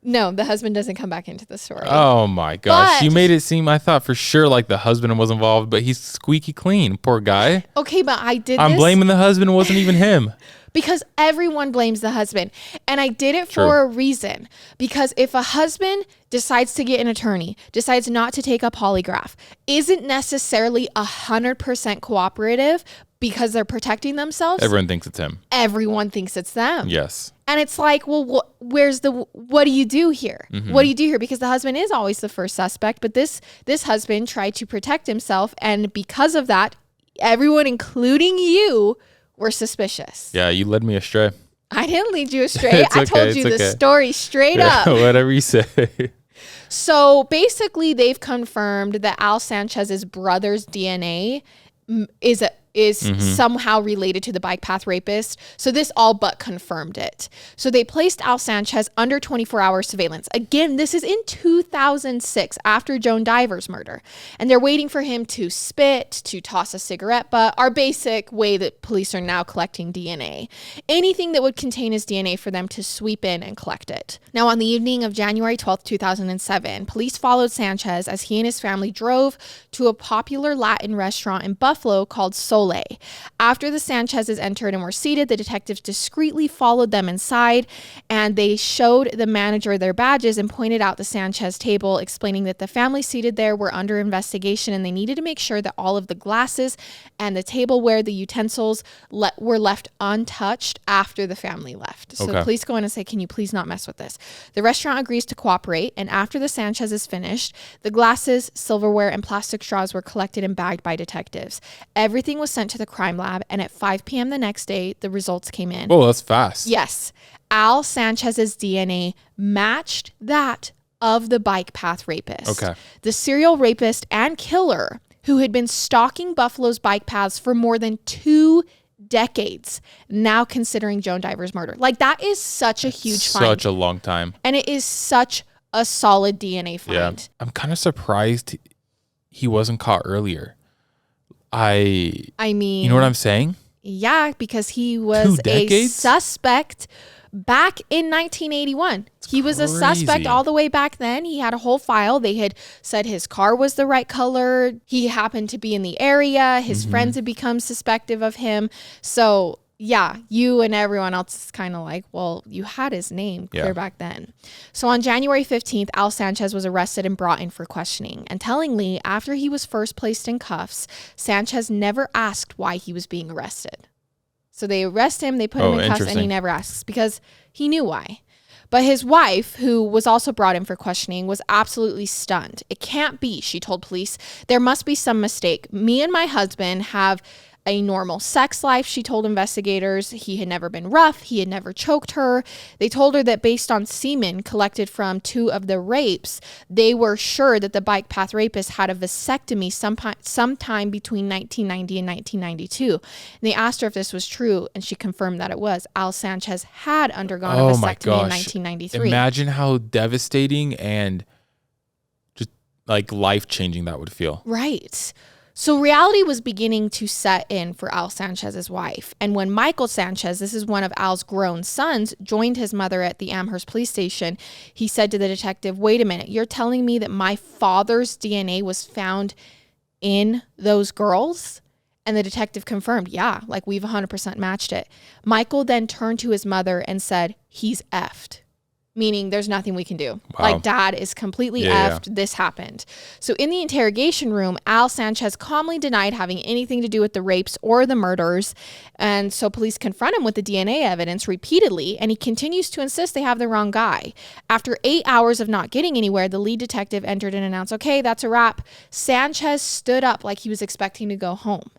No, the husband doesn't come back into the story. Oh my gosh. But You made it seem, I thought for sure like the husband was involved, but he's squeaky clean. Poor guy. Okay, but I'm blaming the husband. It wasn't even him. Because everyone blames the husband. And I did it for a reason. Because if a husband decides to get an attorney, decides not to take a polygraph, isn't necessarily 100% cooperative because they're protecting themselves, Everyone thinks it's him. everyone thinks it's them. Yes. And it's like, well, what do you do here? What do you do here? Because the husband is always the first suspect, but this husband tried to protect himself. And because of that, everyone, including you, were suspicious. Yeah, you led me astray. I didn't lead you astray. I told you the story straight up. Whatever you say. So basically, they've confirmed that Al Sanchez's brother's DNA is somehow related to the Bike Path Rapist. So this all but confirmed it. So they placed Al Sanchez under 24-hour surveillance. Again, this is in 2006 after Joan Diver's murder. And they're waiting for him to spit, to toss a cigarette butt, our basic way that police are now collecting DNA. Anything that would contain his DNA for them to sweep in and collect it. Now, on the evening of January 12th, 2007, police followed Sanchez as he and his family drove to a popular Latin restaurant in Buffalo called Sole. After the Sanchezes entered and were seated, the detectives discreetly followed them inside, and they showed the manager their badges and pointed out the Sanchez table, explaining that the family seated there were under investigation and they needed to make sure that all of the glasses and the tableware, the utensils, were left untouched after the family left. So the police go in and say, "Can you please not mess with this?" The restaurant agrees to cooperate, and after the Sanchezes finished, the glasses, silverware, and plastic straws were collected and bagged by detectives. Everything was was sent to the crime lab, and at 5 p.m. the next day, the results came in. Oh, that's fast. Yes. Al Sanchez's DNA matched that of the Bike Path Rapist. Okay. The serial rapist and killer who had been stalking Buffalo's bike paths for more than 2 decades, now considering Joan Diver's murder. Like, that is such a huge find. Such a long time. And it is such a solid DNA find. Yeah. I'm kind of surprised he wasn't caught earlier. I mean, you know what I'm saying? Yeah, because he was a suspect back in 1981. He was a suspect all the way back then. He had a whole file. They had said his car was the right color. He happened to be in the area. His friends had become suspective of him. So yeah, you and everyone else is kind of like, well, you had his name clear back then. So on January 15th, Al Sanchez was arrested and brought in for questioning. And tellingly, after he was first placed in cuffs, Sanchez never asked why he was being arrested. So they arrest him, they put him in cuffs, and he never asks because he knew why. But his wife, who was also brought in for questioning, was absolutely stunned. It can't be, she told police. There must be some mistake. Me and my husband have a normal sex life, she told investigators. He had never been rough. He had never choked her. They told her that based on semen collected from 2 of the rapes, they were sure that the Bike Path Rapist had a vasectomy sometime between 1990 and 1992. And they asked her if this was true, and she confirmed that it was. Al Sanchez had undergone a vasectomy in 1993. Imagine how devastating and just like life-changing that would feel. Right. So reality was beginning to set in for Al Sanchez's wife. And when Michael Sanchez, this is one of Al's grown sons, joined his mother at the Amherst police station, he said to the detective, wait a minute, you're telling me that my father's DNA was found in those girls? And the detective confirmed, yeah, like we've 100% matched it. Michael then turned to his mother and said, he's effed. Meaning there's nothing we can do. Wow. Like, dad is completely effed. Yeah. This happened. So in the interrogation room, Al Sanchez calmly denied having anything to do with the rapes or the murders. And so police confront him with the DNA evidence repeatedly, and he continues to insist they have the wrong guy. After 8 hours of not getting anywhere, the lead detective entered and announced, okay, that's a wrap. Sanchez stood up like he was expecting to go home.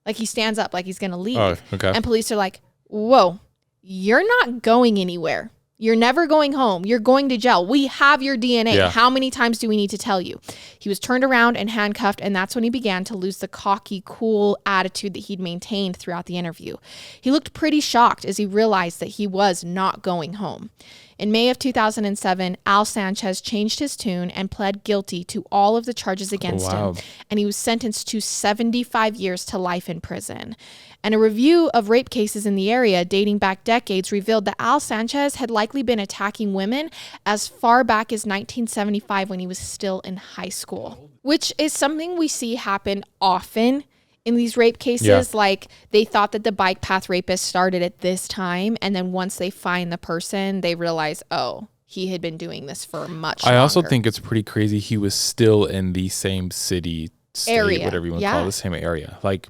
Like he stands up like he's going to leave. Oh, okay. And police are like, whoa, you're not going anywhere. You're never going home. You're going to jail. We have your DNA. Yeah. How many times do we need to tell you? He was turned around and handcuffed, and that's when he began to lose the cocky, cool attitude that he'd maintained throughout the interview. He looked pretty shocked as he realized that he was not going home. In May of 2007, Al Sanchez changed his tune and pled guilty to all of the charges against him, and he was sentenced to 75 years to life in prison. And a review of rape cases in the area dating back decades revealed that Al Sanchez had likely been attacking women as far back as 1975 when he was still in high school, which is something we see happen often in these rape cases. Yeah. Like they thought that the Bike Path Rapist started at this time, and then once they find the person, they realize, oh, he had been doing this for much longer. I also think it's pretty crazy he was still in the same city, state, area, whatever you want to call it, the same area. Like,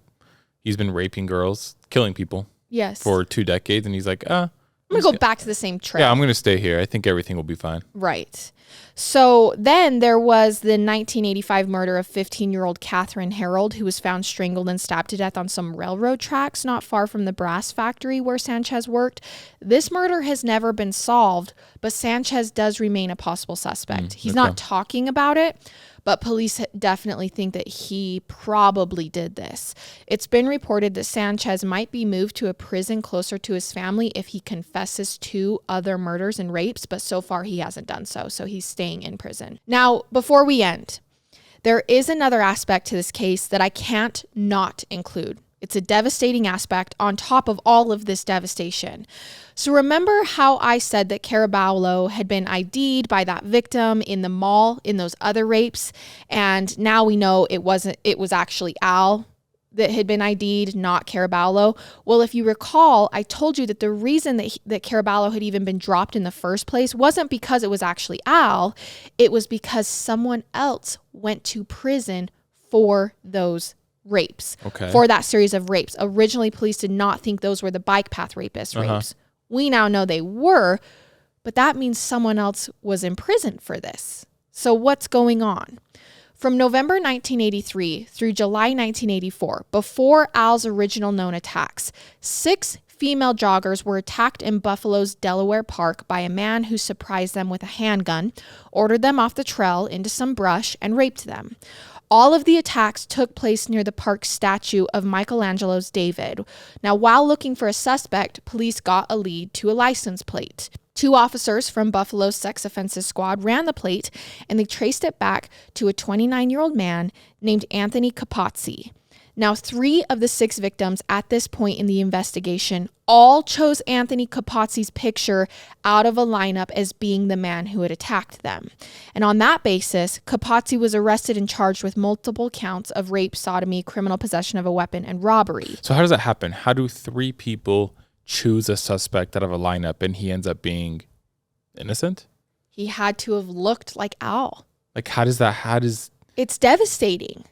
he's been raping girls, killing people for 2 decades. And he's like, I'm going to go back to the same trail. Yeah, I'm going to stay here. I think everything will be fine. Right. So then there was the 1985 murder of 15-year-old Catherine Harold, who was found strangled and stabbed to death on some railroad tracks not far from the brass factory where Sanchez worked. This murder has never been solved, but Sanchez does remain a possible suspect. He's not talking about it, but police definitely think that he probably did this. It's been reported that Sanchez might be moved to a prison closer to his family if he confesses to other murders and rapes, but so far he hasn't done so, so he's staying in prison. Now, before we end, there is another aspect to this case that I can't not include. It's a devastating aspect on top of all of this devastation. So remember how I said that Caraballo had been ID'd by that victim in the mall in those other rapes, and now we know it was actually Al that had been ID'd, not Caraballo. Well, if you recall, I told you that the reason that Caraballo had even been dropped in the first place wasn't because it was actually Al, it was because someone else went to prison for those rapes, for that series of rapes. Originally, police did not think those were the Bike Path Rapist rapes. We now know they were, but that means someone else was in prison for this. So what's going on? From November 1983 through July 1984, before Al's original known attacks, 6 female joggers were attacked in Buffalo's Delaware Park by a man who surprised them with a handgun, ordered them off the trail into some brush, and raped them. All of the attacks took place near the park's statue of Michelangelo's David. Now, while looking for a suspect, police got a lead to a license plate. 2 officers from Buffalo's sex offenses squad ran the plate, and they traced it back to a 29-year-old man named Anthony Capozzi. Now, 3 of the 6 victims at this point in the investigation all chose Anthony Capozzi's picture out of a lineup as being the man who had attacked them. And on that basis, Capozzi was arrested and charged with multiple counts of rape, sodomy, criminal possession of a weapon, and robbery. So how does that happen? How do 3 people choose a suspect out of a lineup and he ends up being innocent? He had to have looked like Al. Like, how does... It's devastating.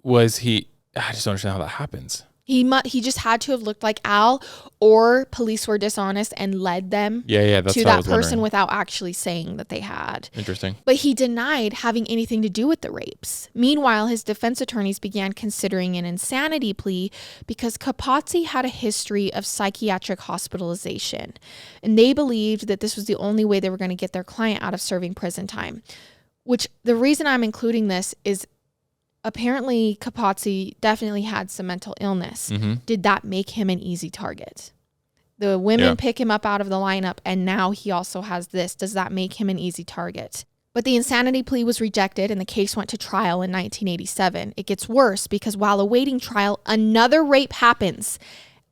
I just don't understand how that happens. He just had to have looked like Al, or police were dishonest and led them that's to what I that was person wondering. without actually saying that they had. Interesting. But he denied having anything to do with the rapes. Meanwhile, his defense attorneys began considering an insanity plea because Capozzi had a history of psychiatric hospitalization, and they believed that this was the only way they were going to get their client out of serving prison time. Which, the reason I'm including this is apparently Capozzi definitely had some mental illness. Mm-hmm. Did that make him an easy target? The women pick him up out of the lineup, and now he also has this. Does that make him an easy target? But the insanity plea was rejected, and the case went to trial in 1987. It gets worse because while awaiting trial, another rape happens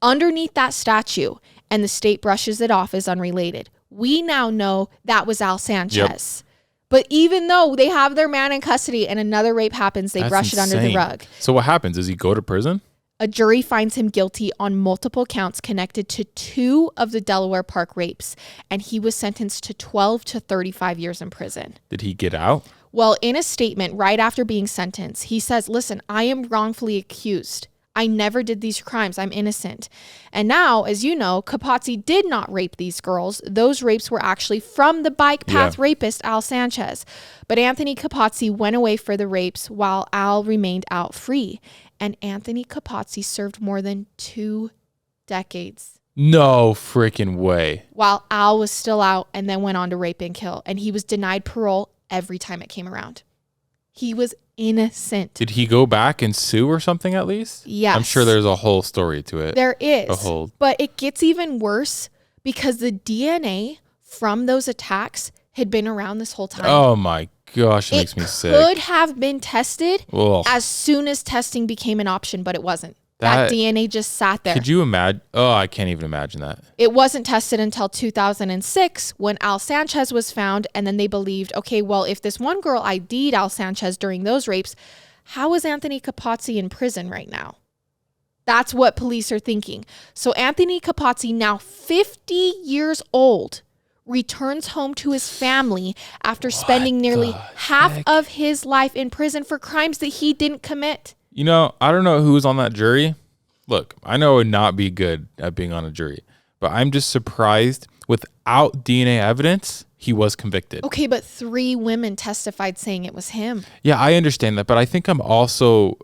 underneath that statue, and the state brushes it off as unrelated. We now know that was Al Sanchez. Yep. But even though they have their man in custody and another rape happens, they brush it under the rug. So what happens? Does he go to prison? A jury finds him guilty on multiple counts connected to 2 of the Delaware Park rapes, and he was sentenced to 12 to 35 years in prison. Did he get out? Well, in a statement right after being sentenced, he says, listen, I am wrongfully accused. I never did these crimes. I'm innocent. And now, as you know, Capozzi did not rape these girls. Those rapes were actually from the Bike Path Rapist, Al Sanchez. But Anthony Capozzi went away for the rapes while Al remained out free. And Anthony Capozzi served more than 2 decades. No freaking way. While Al was still out and then went on to rape and kill. And he was denied parole every time it came around. He was innocent. Did he go back and sue or something at least? Yes. I'm sure there's a whole story to it. There is. But it gets even worse because the DNA from those attacks had been around this whole time. Oh my gosh, it makes me sick. It could have been tested as soon as testing became an option, but it wasn't. That DNA just sat there. Could you imagine? Oh, I can't even imagine that. It wasn't tested until 2006 when Al Sanchez was found. And then they believed, okay, well, if this one girl ID'd Al Sanchez during those rapes, how is Anthony Capozzi in prison right now? That's what police are thinking. So Anthony Capozzi, now 50 years old, returns home to his family after spending nearly half of his life in prison for crimes that he didn't commit. You know, I don't know who was on that jury. Look, I know I would not be good at being on a jury, but I'm just surprised without DNA evidence, he was convicted. Okay, but 3 women testified saying it was him. Yeah, I understand that, but I think I'm also...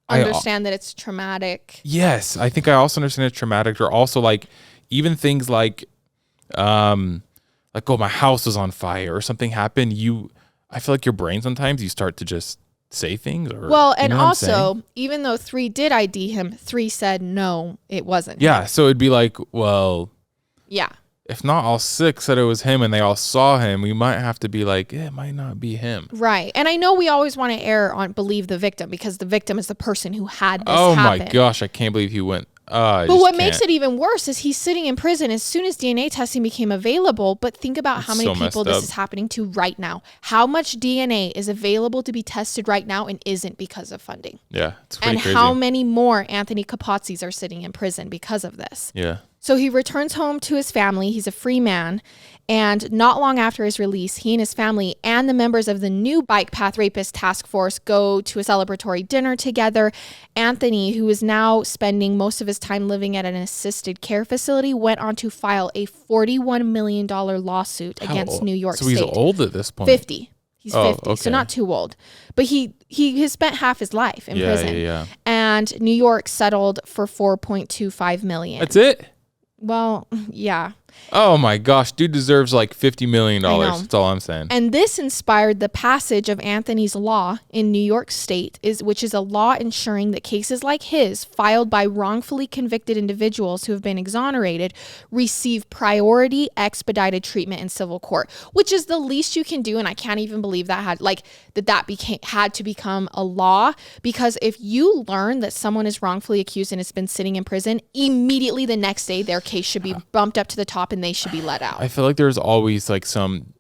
Understand that it's traumatic. Yes, I think I also understand it's traumatic, or also like even things like oh, my house was on fire or something happened. I feel like your brain sometimes you start to just say things. And also, even though 3 did ID him, 3 said no, it wasn't him. So it'd be like, well, yeah, if not all 6 said it was him and they all saw him, we might have to be like, it might not be him. Right. And I know we always want to believe the victim because the victim is the person who had this happen. My gosh, I can't believe he went. But what makes it even worse is he's sitting in prison as soon as DNA testing became available. But think about how many people this is happening to right now. How much DNA is available to be tested right now and isn't because of funding? Yeah, it's pretty crazy. And how many more Anthony Capozzis are sitting in prison because of this? Yeah. So he returns home to his family. He's a free man. And not long after his release, he and his family and the members of the new Bike Path Rapist task force go to a celebratory dinner together. Anthony, who is now spending most of his time living at an assisted care facility, went on to file a $41 million lawsuit against New York State. So he's old at this point. 50. He's 50, so not too old. But he has spent half his life in prison. Yeah. And New York settled for $4.25 million. That's it? Well, yeah. Oh my gosh, dude deserves like $50 million. That's all I'm saying. And this inspired the passage of Anthony's Law in New York State, which is a law ensuring that cases like his, filed by wrongfully convicted individuals who have been exonerated, receive priority expedited treatment in civil court, which is the least you can do. And I can't even believe that had to become a law, because if you learn that someone is wrongfully accused and has been sitting in prison, immediately the next day their case should be bumped up to the top and they should be let out. I feel like there's always like some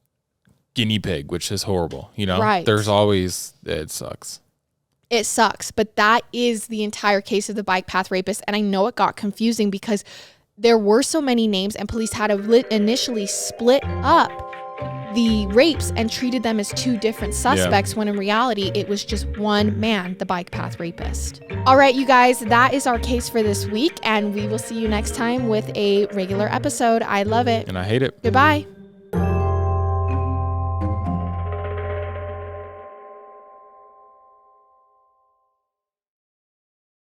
guinea pig, which is horrible. You know, right. There's always, it sucks. It sucks. But that is the entire case of the Bike Path Rapist. And I know it got confusing because there were so many names and police had to initially split up the rapes and treated them as two different suspects when in reality it was just one man, the Bike Path Rapist. All right, you guys, that is our case for this week, and we will see you next time with a regular episode. I love it. And I hate it. Goodbye.